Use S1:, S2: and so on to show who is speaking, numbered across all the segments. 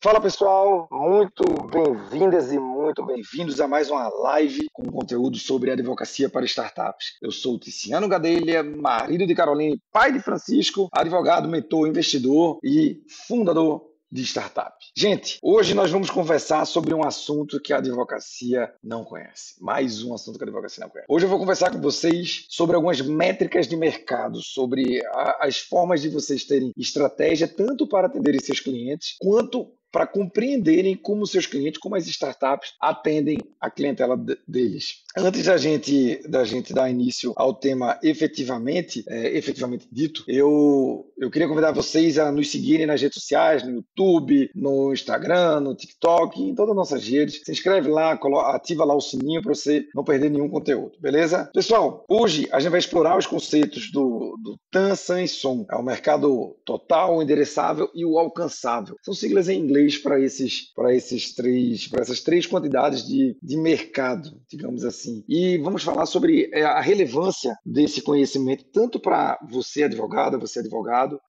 S1: Fala pessoal, muito bem-vindas e muito bem-vindos a mais uma live com conteúdo sobre advocacia para startups. Eu sou o Tiziano Gadelha, marido de Caroline, pai de Francisco, advogado, mentor, investidor e fundador de startup. Gente, hoje nós vamos conversar sobre um assunto que a advocacia não conhece. Mais um assunto que a advocacia não conhece. Hoje eu vou conversar com vocês sobre algumas métricas de mercado, sobre as formas de vocês terem estratégia tanto para atenderem seus clientes, quanto para compreenderem como seus clientes, como as startups atendem a clientela deles. Antes da gente dar início ao tema efetivamente dito, eu queria convidar vocês a nos seguirem nas redes sociais, no YouTube, no Instagram, no TikTok, em todas as nossas redes. Se inscreve lá, ativa lá o sininho para você não perder nenhum conteúdo, beleza? Pessoal, hoje a gente vai explorar os conceitos do TAM, SAM e SOM. É o mercado total, o endereçável e o alcançável. São siglas em inglês para essas três quantidades de mercado, digamos assim. E vamos falar sobre a relevância desse conhecimento, tanto para você advogado,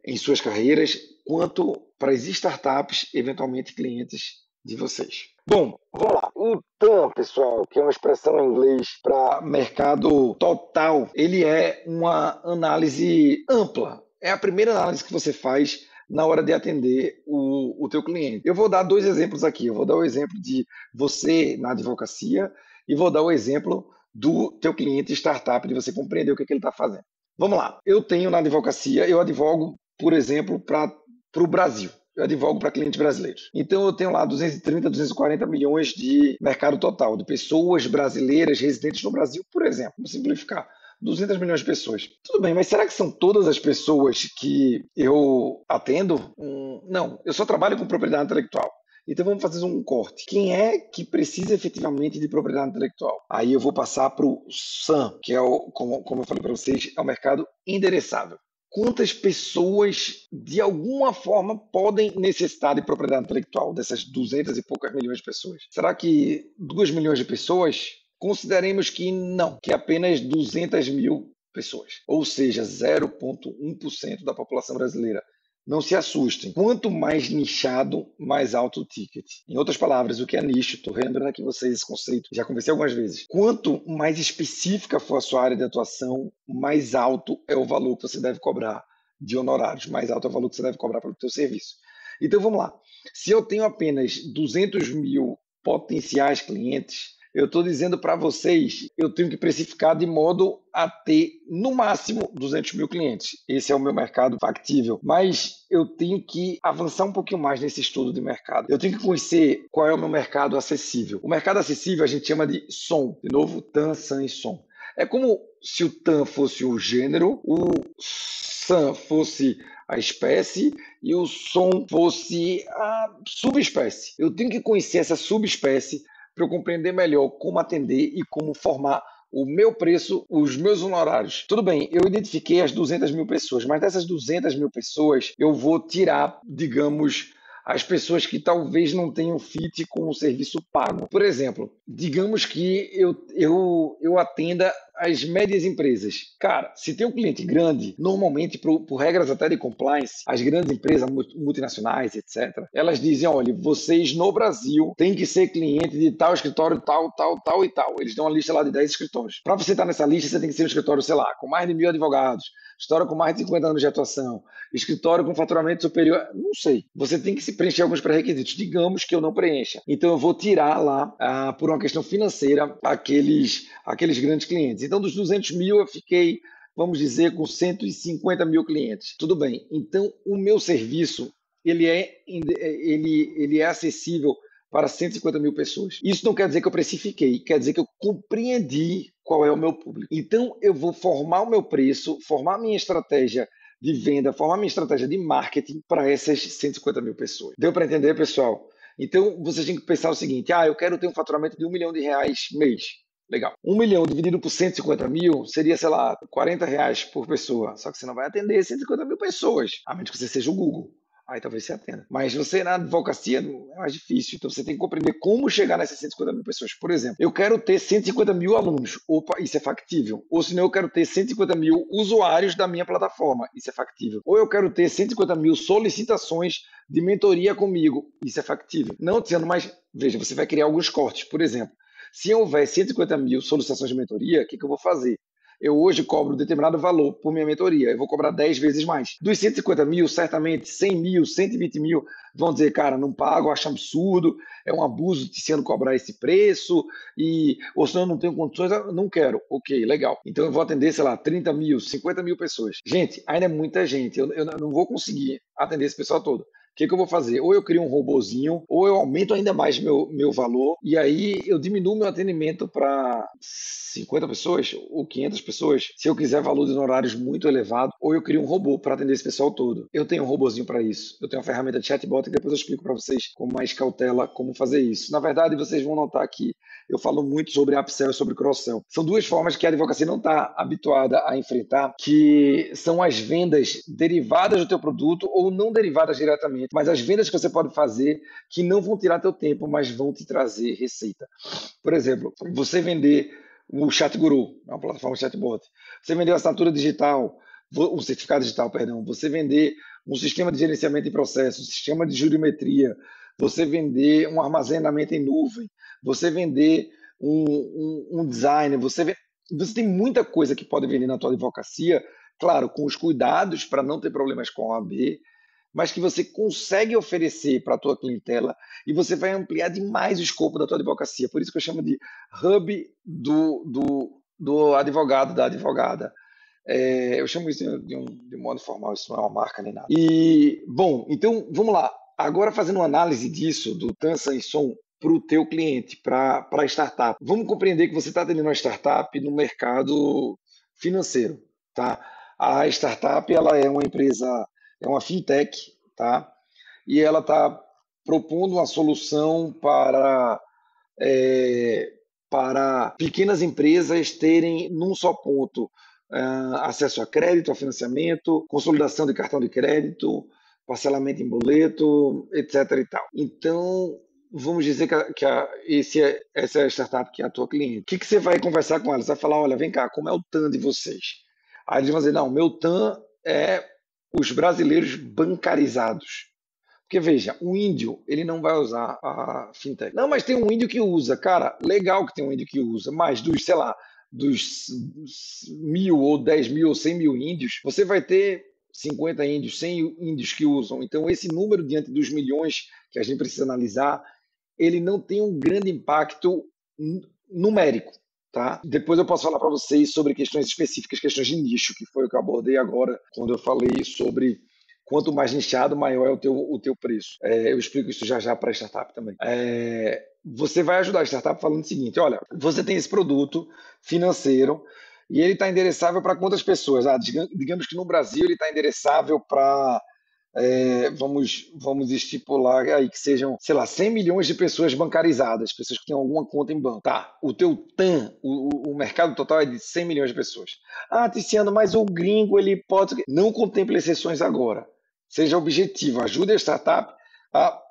S1: em suas carreiras, quanto para as startups, eventualmente clientes de vocês. Bom, vamos lá. O TAM, pessoal, que é uma expressão em inglês para mercado total, ele é uma análise ampla. É a primeira análise que você faz na hora de atender o teu cliente. Eu vou dar dois exemplos aqui. Eu vou dar o exemplo de você na advocacia e vou dar o exemplo do teu cliente startup, de você compreender o que ele está fazendo. Vamos lá. Eu tenho na advocacia, eu advogo, por exemplo, para o Brasil. Eu advogo para clientes brasileiros. Então, eu tenho lá 230, 240 milhões de mercado total, de pessoas brasileiras residentes no Brasil, por exemplo. Vamos simplificar. 200 milhões de pessoas. Tudo bem, mas será que são todas as pessoas que eu atendo? Não, eu só trabalho com propriedade intelectual. Então vamos fazer um corte. Quem é que precisa efetivamente de propriedade intelectual? Aí eu vou passar para o SAM, que é, como eu falei para vocês, é o mercado endereçável. Quantas pessoas, de alguma forma, podem necessitar de propriedade intelectual dessas 200 e poucas milhões de pessoas? Será que 2 milhões de pessoas? Consideremos que não, que apenas 200 mil pessoas, ou seja, 0,1% da população brasileira. Não se assustem. Quanto mais nichado, mais alto o ticket. Em outras palavras, o que é nicho? Estou relembrando aqui vocês esse conceito, já conversei algumas vezes. Quanto mais específica for a sua área de atuação, mais alto é o valor que você deve cobrar de honorários, mais alto é o valor que você deve cobrar pelo seu serviço. Então vamos lá. Se eu tenho apenas 200 mil potenciais clientes, eu estou dizendo para vocês, eu tenho que precificar de modo a ter, no máximo, 200 mil clientes. Esse é o meu mercado factível. Mas eu tenho que avançar um pouquinho mais nesse estudo de mercado. Eu tenho que conhecer qual é o meu mercado acessível. O mercado acessível a gente chama de SOM. De novo, TAM, SAM e SOM. É como se o TAM fosse o gênero, o SAM fosse a espécie e o SOM fosse a subespécie. Eu tenho que conhecer essa subespécie para eu compreender melhor como atender e como formar o meu preço, os meus honorários. Tudo bem, eu identifiquei as 200 mil pessoas, mas dessas 200 mil pessoas eu vou tirar, digamos, as pessoas que talvez não tenham fit com o serviço pago. Por exemplo, digamos que eu atenda as médias empresas. Cara, se tem um cliente grande, normalmente, por regras até de compliance, as grandes empresas multinacionais, etc., elas dizem, olha, vocês no Brasil têm que ser cliente de tal escritório, tal, tal, tal e tal. Eles dão uma lista lá de 10 escritórios. Para você estar nessa lista, você tem que ser um escritório, sei lá, com mais de 1.000 advogados, escritório com mais de 50 anos de atuação, escritório com faturamento superior, não sei. Você tem que se preencher alguns pré-requisitos. Digamos que eu não preencha. Então eu vou tirar lá, por uma questão financeira, aqueles grandes clientes. Então dos 200 mil eu fiquei, vamos dizer, com 150 mil clientes. Tudo bem. Então o meu serviço ele é acessível para 150 mil pessoas. Isso não quer dizer que eu precifiquei, quer dizer que eu compreendi qual é o meu público. Então eu vou formar o meu preço, formar a minha estratégia de venda, formar minha estratégia de marketing para essas 150 mil pessoas. Deu para entender, pessoal? Então, vocês têm que pensar o seguinte, eu quero ter um faturamento de R$1 milhão mês. Legal. 1 milhão dividido por 150 mil seria, sei lá, R$40 por pessoa. Só que você não vai atender 150 mil pessoas, a menos que você seja o Google. aí talvez você atenda. Mas você na advocacia é mais difícil, então você tem que compreender como chegar nessas 150 mil pessoas. Por exemplo, eu quero ter 150 mil alunos, opa, isso é factível. Ou senão eu quero ter 150 mil usuários da minha plataforma, isso é factível. Ou eu quero ter 150 mil solicitações de mentoria comigo, isso é factível. Não dizendo, mas veja, você vai criar alguns cortes. Por exemplo, se houver 150 mil solicitações de mentoria, o que eu vou fazer? Eu hoje cobro determinado valor por minha mentoria, eu vou cobrar 10 vezes mais. Dos 150 mil, certamente 100 mil, 120 mil vão dizer, cara, não pago, acho absurdo, é um abuso de sendo cobrar esse preço, ou senão eu não tenho condições, não quero. Ok, legal. Então eu vou atender, sei lá, 30 mil, 50 mil pessoas. Gente, ainda é muita gente, eu não vou conseguir atender esse pessoal todo. O que eu vou fazer? Ou eu crio um robozinho, ou eu aumento ainda mais meu valor, e aí eu diminuo meu atendimento para 50 pessoas ou 500 pessoas. Se eu quiser valor de honorários muito elevado, ou eu crio um robô para atender esse pessoal todo. Eu tenho um robozinho para isso. Eu tenho uma ferramenta de chatbot que depois eu explico para vocês com mais cautela como fazer isso. Na verdade, vocês vão notar que eu falo muito sobre upsell e sobre cross-sell. São duas formas que a advocacia não está habituada a enfrentar, que são as vendas derivadas do teu produto ou não derivadas diretamente, mas as vendas que você pode fazer que não vão tirar teu tempo, mas vão te trazer receita. Por exemplo, você vender o ChatGuru, uma plataforma chatbot, você vender a assinatura digital, o certificado digital, perdão, você vender um sistema de gerenciamento de processos, um sistema de jurimetria, você vender um armazenamento em nuvem, você vender um design, você tem muita coisa que pode vender na tua advocacia, claro, com os cuidados para não ter problemas com a OAB, mas que você consegue oferecer para a tua clientela e você vai ampliar demais o escopo da tua advocacia. Por isso que eu chamo de hub do advogado, da advogada. Eu chamo isso de um modo formal, isso não é uma marca nem nada. E, bom, então vamos lá. Agora fazendo uma análise disso, do Tan Sanson para o teu cliente, para a startup. Vamos compreender que você está atendendo uma startup no mercado financeiro, tá? A startup, ela é uma empresa, é uma fintech, tá? E ela está propondo uma solução é, para pequenas empresas terem num só ponto acesso a crédito, a financiamento, consolidação de cartão de crédito, parcelamento em boleto, etc. e tal. Então, vamos dizer essa é a startup que é a tua cliente. O que você vai conversar com ela? Você vai falar, olha, vem cá, como é o TAM de vocês? Aí eles vão dizer, não, meu TAM é os brasileiros bancarizados. Porque veja, o índio, ele não vai usar a fintech. Não, mas tem um índio que usa. Cara, legal que tem um índio que usa, mas sei lá, dos 1.000 ou 10.000 ou 100 mil índios, você vai ter 50 índios, 100 índios que usam. Então, esse número diante dos milhões que a gente precisa analisar, ele não tem um grande impacto numérico. Tá? Depois eu posso falar para vocês sobre questões específicas, questões de nicho, que foi o que eu abordei agora, quando eu falei sobre quanto mais nichado, maior é o teu preço. Eu explico isso já já para a startup também. Você vai ajudar a startup falando o seguinte, olha, você tem esse produto financeiro e ele está endereçável para quantas pessoas? Digamos que no Brasil ele está endereçável para vamos estipular aí que sejam, sei lá, 100 milhões de pessoas bancarizadas, pessoas que têm alguma conta em banco. Tá, o teu TAM, o mercado total é de 100 milhões de pessoas. Ah, Tiziano, mas o gringo, ele pode... Não contemple exceções agora. Seja objetivo, ajude a startup a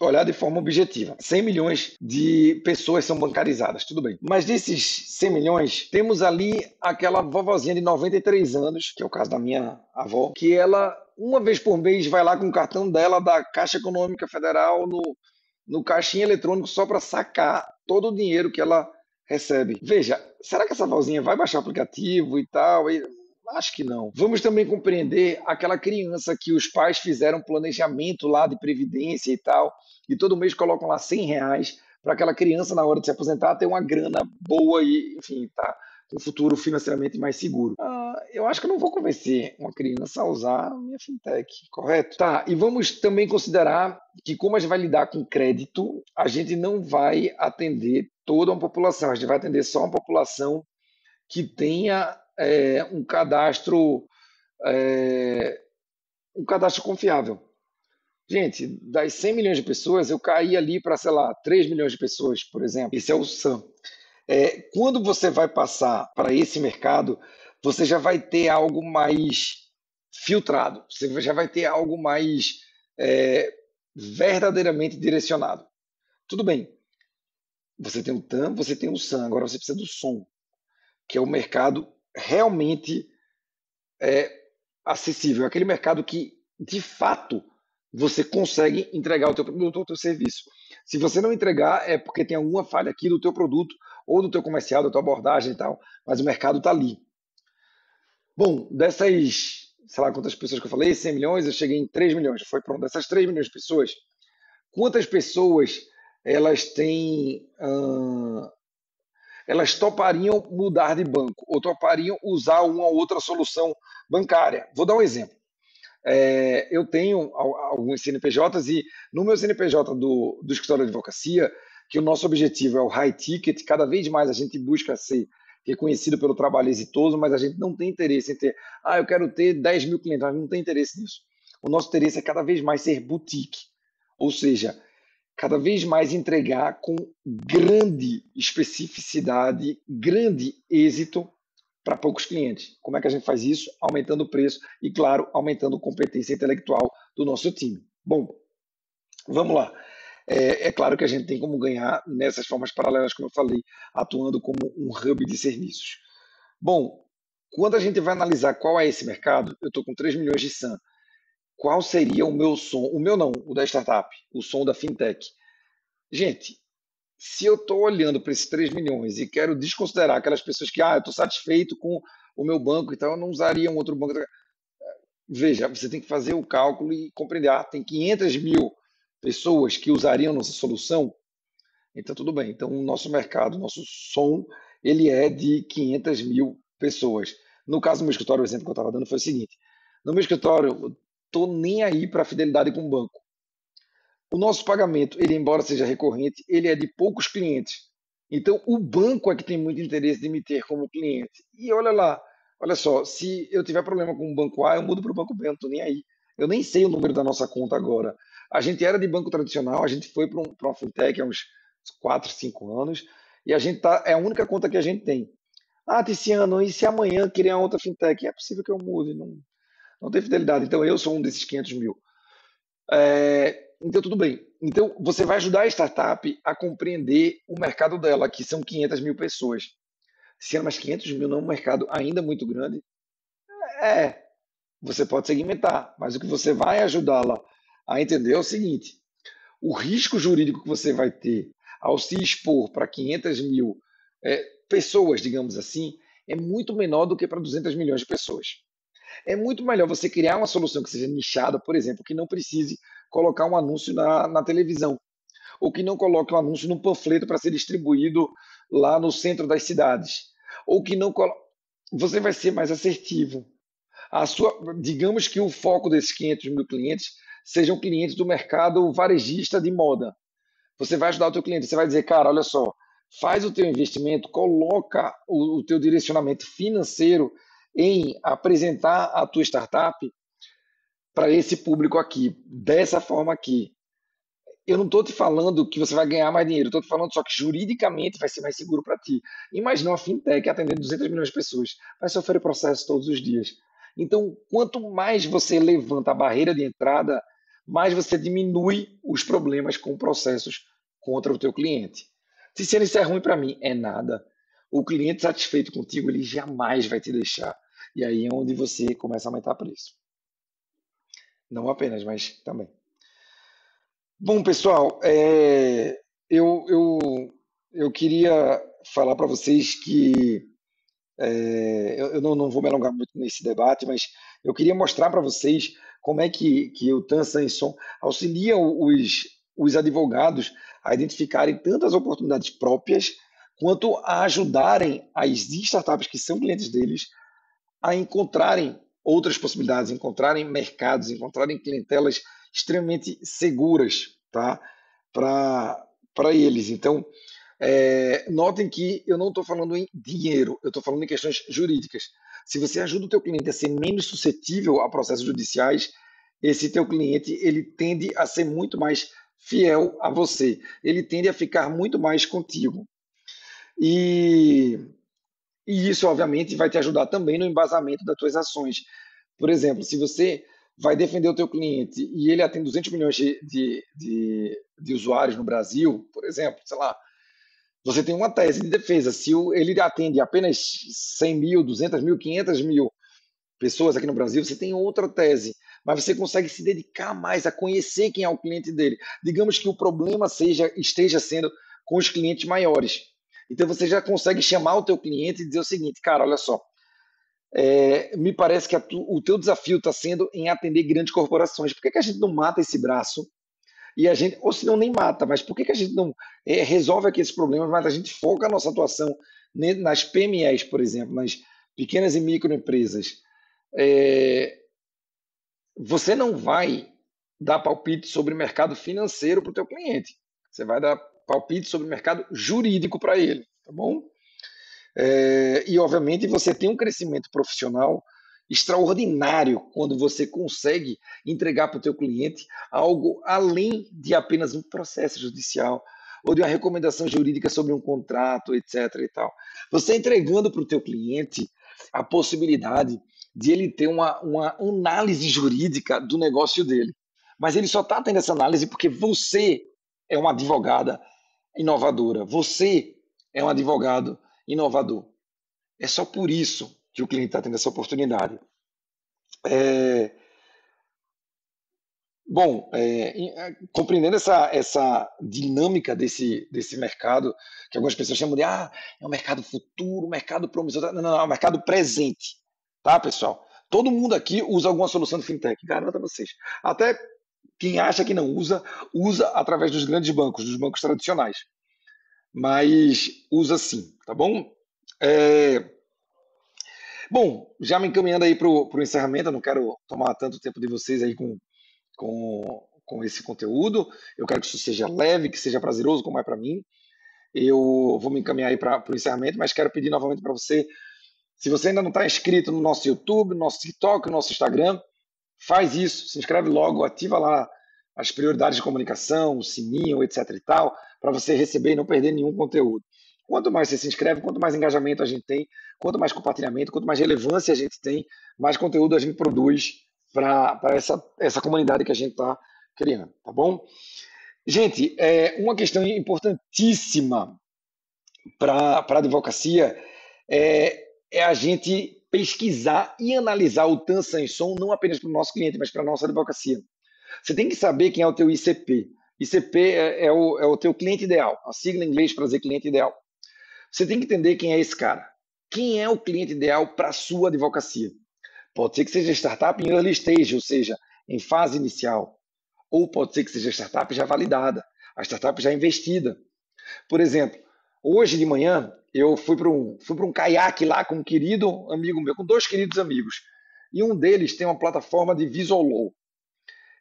S1: olhar de forma objetiva. 100 milhões de pessoas são bancarizadas, tudo bem. Mas desses 100 milhões, temos ali aquela vovozinha de 93 anos, que é o caso da minha avó, que ela, uma vez por mês, vai lá com o cartão dela da Caixa Econômica Federal no caixinha eletrônico só para sacar todo o dinheiro que ela recebe. Veja, será que essa vozinha vai baixar o aplicativo e tal? Acho que não. Vamos também compreender aquela criança que os pais fizeram planejamento lá de previdência e tal, e todo mês colocam lá R$ 100 para aquela criança, na hora de se aposentar, ter uma grana boa e, enfim, tá com um futuro financeiramente mais seguro. Eu acho que eu não vou convencer uma criança a usar a minha fintech, correto? Tá, e vamos também considerar que como a gente vai lidar com crédito, a gente não vai atender toda uma população, a gente vai atender só uma população que tenha um cadastro confiável. Gente, das 100 milhões de pessoas, eu caí ali para, sei lá, 3 milhões de pessoas, por exemplo. Esse é o SAM. Quando você vai passar para esse mercado, você já vai ter algo mais filtrado, você já vai ter algo mais é, verdadeiramente direcionado. Tudo bem, você tem o TAM, você tem o SAM, agora você precisa do SOM, que é o mercado realmente acessível, aquele mercado que, de fato, você consegue entregar o teu produto ou o teu serviço. Se você não entregar, é porque tem alguma falha aqui do teu produto ou do teu comercial, da tua abordagem e tal, mas o mercado está ali. Bom, dessas, sei lá quantas pessoas que eu falei, 100 milhões, eu cheguei em 3 milhões. Foi pronto. Dessas 3 milhões de pessoas, quantas pessoas elas têm, elas topariam mudar de banco ou topariam usar uma ou outra solução bancária? Vou dar um exemplo. Eu tenho alguns CNPJs e no meu CNPJ do escritório de advocacia, que o nosso objetivo é o high ticket, cada vez mais a gente busca ser reconhecido pelo trabalho exitoso, mas a gente não tem interesse em ter, eu quero ter 10 mil clientes, a gente não tem interesse nisso. O nosso interesse é cada vez mais ser boutique, ou seja, cada vez mais entregar com grande especificidade, grande êxito para poucos clientes. Como é que a gente faz isso? Aumentando o preço e, claro, aumentando a competência intelectual do nosso time. Bom, vamos lá. Claro que a gente tem como ganhar nessas formas paralelas, como eu falei, atuando como um hub de serviços. Bom, quando a gente vai analisar qual é esse mercado, eu estou com 3 milhões de SAM. Qual seria o meu som? O meu não, o da startup, o som da fintech. Gente, se eu estou olhando para esses 3 milhões e quero desconsiderar aquelas pessoas que, eu estou satisfeito com o meu banco, então eu não usaria um outro banco. Veja, você tem que fazer o cálculo e compreender, tem 500 mil pessoas que usariam nossa solução, então tudo bem. Então o nosso mercado, o nosso som, ele é de 500 mil pessoas. No caso do meu escritório, o exemplo que eu estava dando foi o seguinte, no meu escritório, eu estou nem aí para a fidelidade com o banco. O nosso pagamento, ele embora seja recorrente, ele é de poucos clientes. Então, o banco é que tem muito interesse de me ter como cliente. E olha lá, olha só, se eu tiver problema com o banco A, eu mudo para o banco B, eu não estou nem aí. Eu nem sei o número da nossa conta agora. A gente era de banco tradicional, a gente foi para uma fintech há uns 4, 5 anos, e a gente é a única conta que a gente tem. Tiziano, e se amanhã criar outra fintech? É possível que eu mude, não tem fidelidade. Então, eu sou um desses 500 mil. Então, tudo bem. Então, você vai ajudar a startup a compreender o mercado dela, que são 500 mil pessoas. Se é mais 500 mil não é um mercado ainda muito grande, é, você pode segmentar, mas o que você vai ajudá-la a entender é o seguinte: o risco jurídico que você vai ter ao se expor para 500 mil pessoas, digamos assim, é muito menor do que para 200 milhões de pessoas. É muito melhor você criar uma solução que seja nichada, por exemplo, que não precise colocar um anúncio na televisão, ou que não coloque um anúncio num panfleto para ser distribuído lá no centro das cidades, ou que não você vai ser mais assertivo. Digamos que o foco desses 500 mil clientes sejam clientes do mercado varejista de moda. Você vai ajudar o teu cliente, você vai dizer, cara, olha só, faz o teu investimento, coloca o teu direcionamento financeiro em apresentar a tua startup para esse público aqui, dessa forma aqui. Eu não estou te falando que você vai ganhar mais dinheiro, estou te falando só que juridicamente vai ser mais seguro para ti. Imagina uma fintech atendendo 200 milhões de pessoas, vai sofrer processo todos os dias. Então, quanto mais você levanta a barreira de entrada, mais você diminui os problemas com processos contra o teu cliente. Se isso é ruim para mim, é nada. O cliente satisfeito contigo, ele jamais vai te deixar. E aí é onde você começa a aumentar preço. Não apenas, mas também. Bom, pessoal, eu, eu, eu queria falar para vocês que eu não vou me alongar muito nesse debate, mas eu queria mostrar para vocês como é que o Tan Sanson auxilia os advogados a identificarem tantas oportunidades próprias quanto a ajudarem as startups que são clientes deles a encontrarem outras possibilidades, encontrarem mercados, encontrarem clientelas extremamente seguras, tá? Para eles. Então, notem que eu não estou falando em dinheiro, eu estou falando em questões jurídicas. Se você ajuda o teu cliente a ser menos suscetível a processos judiciais, esse teu cliente ele tende a ser muito mais fiel a você, ele tende a ficar muito mais contigo. E isso, obviamente, vai te ajudar também no embasamento das tuas ações. Por exemplo, se você vai defender o teu cliente e ele atende 200 milhões de usuários no Brasil, por exemplo, sei lá, você tem uma tese de defesa. Se ele atende apenas 100 mil, 200 mil, 500 mil pessoas aqui no Brasil, você tem outra tese, mas você consegue se dedicar mais a conhecer quem é o cliente dele. Digamos que o problema esteja sendo com os clientes maiores. Então você já consegue chamar o teu cliente e dizer o seguinte, cara, olha só, me parece que o teu desafio está sendo em atender grandes corporações. Por que, que a gente não mata esse braço e a gente, ou se não nem mata, mas por que, que a gente não resolve aqui esses problemas, mas a gente foca a nossa atuação nas PMEs, por exemplo, nas pequenas e microempresas. Você não vai dar palpite sobre o mercado financeiro para o teu cliente. Você vai dar palpite sobre o mercado jurídico para ele, tá bom? E, obviamente, você tem um crescimento profissional extraordinário quando você consegue entregar para o teu cliente algo além de apenas um processo judicial ou de uma recomendação jurídica sobre um contrato, etc. e tal. Você entregando para o teu cliente a possibilidade de ele ter uma análise jurídica do negócio dele. Mas ele só está tendo essa análise porque você é uma advogada inovadora, você é um advogado inovador. É só por isso que o cliente está tendo essa oportunidade. É, bom, compreendendo essa dinâmica desse mercado, que algumas pessoas chamam de é um mercado futuro, um mercado promissor. Não, não, é um mercado presente. Tá, pessoal? Todo mundo aqui usa alguma solução de fintech, garanto a vocês. Até quem acha que não usa, usa através dos grandes bancos, dos bancos tradicionais. Mas usa sim, tá bom? É, Bom, já me encaminhando aí para o encerramento, eu não quero tomar tanto tempo de vocês aí com esse conteúdo. Eu quero que isso seja leve, que seja prazeroso, como é para mim. Eu vou me encaminhar aí para o encerramento, mas quero pedir novamente para você, se você ainda não está inscrito no nosso YouTube, no nosso TikTok, no nosso Instagram, faz isso, se inscreve logo, ativa lá as prioridades de comunicação, o sininho, etc e tal, para você receber e não perder nenhum conteúdo. Quanto mais você se inscreve, quanto mais engajamento a gente tem, quanto mais compartilhamento, quanto mais relevância a gente tem, mais conteúdo a gente produz para essa comunidade que a gente está criando, tá bom? Gente, uma questão importantíssima para a advocacia é a gente pesquisar e analisar o TAN Sanson não apenas para o nosso cliente, mas para a nossa advocacia. Você tem que saber quem é o teu ICP. ICP é o teu cliente ideal, a sigla em inglês para dizer cliente ideal. Você tem que entender quem é esse cara. Quem é o cliente ideal para a sua advocacia? Pode ser que seja startup em early stage, ou seja, em fase inicial. Ou pode ser que seja startup já validada, a startup já investida. Por exemplo, hoje de manhã eu fui para um caiaque lá com um querido amigo meu, com dois queridos amigos. E um deles tem uma plataforma de Visual Law.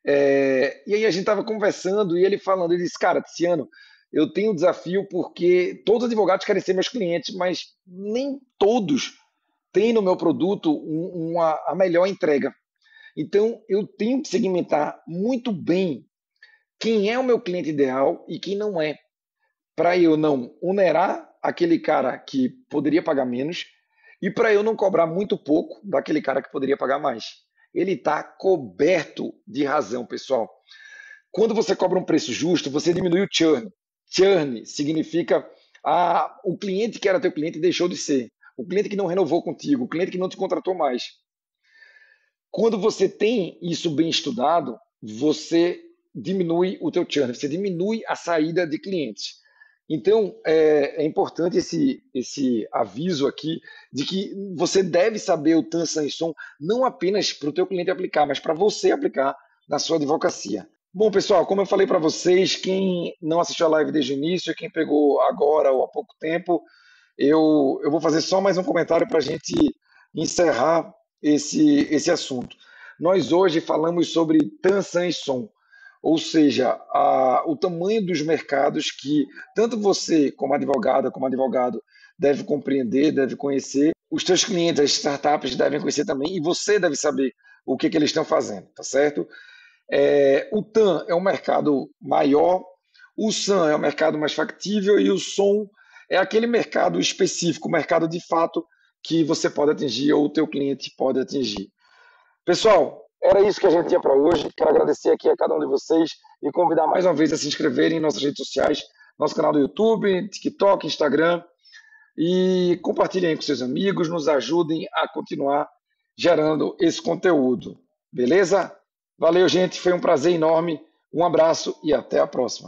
S1: E aí a gente estava conversando e ele falando, ele disse, cara, Tiziano, eu tenho um desafio porque todos os advogados querem ser meus clientes, mas nem todos têm no meu produto a melhor entrega. Então eu tenho que segmentar muito bem quem é o meu cliente ideal e quem não é, para eu não onerar aquele cara que poderia pagar menos e para eu não cobrar muito pouco daquele cara que poderia pagar mais. Ele está coberto de razão, pessoal. Quando você cobra um preço justo, você diminui o churn. Churn significa o cliente que era teu cliente deixou de ser. O cliente que não renovou contigo, o cliente que não te contratou mais. Quando você tem isso bem estudado, você diminui o teu churn, você diminui a saída de clientes. Então, é importante esse aviso aqui de que você deve saber o TAN Sanson não apenas para o teu cliente aplicar, mas para você aplicar na sua advocacia. Bom, pessoal, como eu falei para vocês, quem não assistiu a live desde o início, quem pegou agora ou há pouco tempo, eu vou fazer só mais um comentário para a gente encerrar esse assunto. Nós hoje falamos sobre TAN Sanson, ou seja, o tamanho dos mercados que tanto você, como advogada, como advogado, deve compreender, deve conhecer. Os seus clientes, as startups devem conhecer também, e você deve saber o que eles estão fazendo, tá certo? O TAM é um mercado maior, o SAM é um mercado mais factível e o SOM é aquele mercado específico, mercado de fato que você pode atingir ou o teu cliente pode atingir. Pessoal, Era isso que a gente tinha para hoje. Quero agradecer aqui a cada um de vocês e convidar mais uma vez a se inscreverem em nossas redes sociais, nosso canal do YouTube, TikTok, Instagram, e compartilhem aí com seus amigos, nos ajudem a continuar gerando esse conteúdo. Beleza? Valeu, gente. Foi um prazer enorme. Um abraço e até a próxima.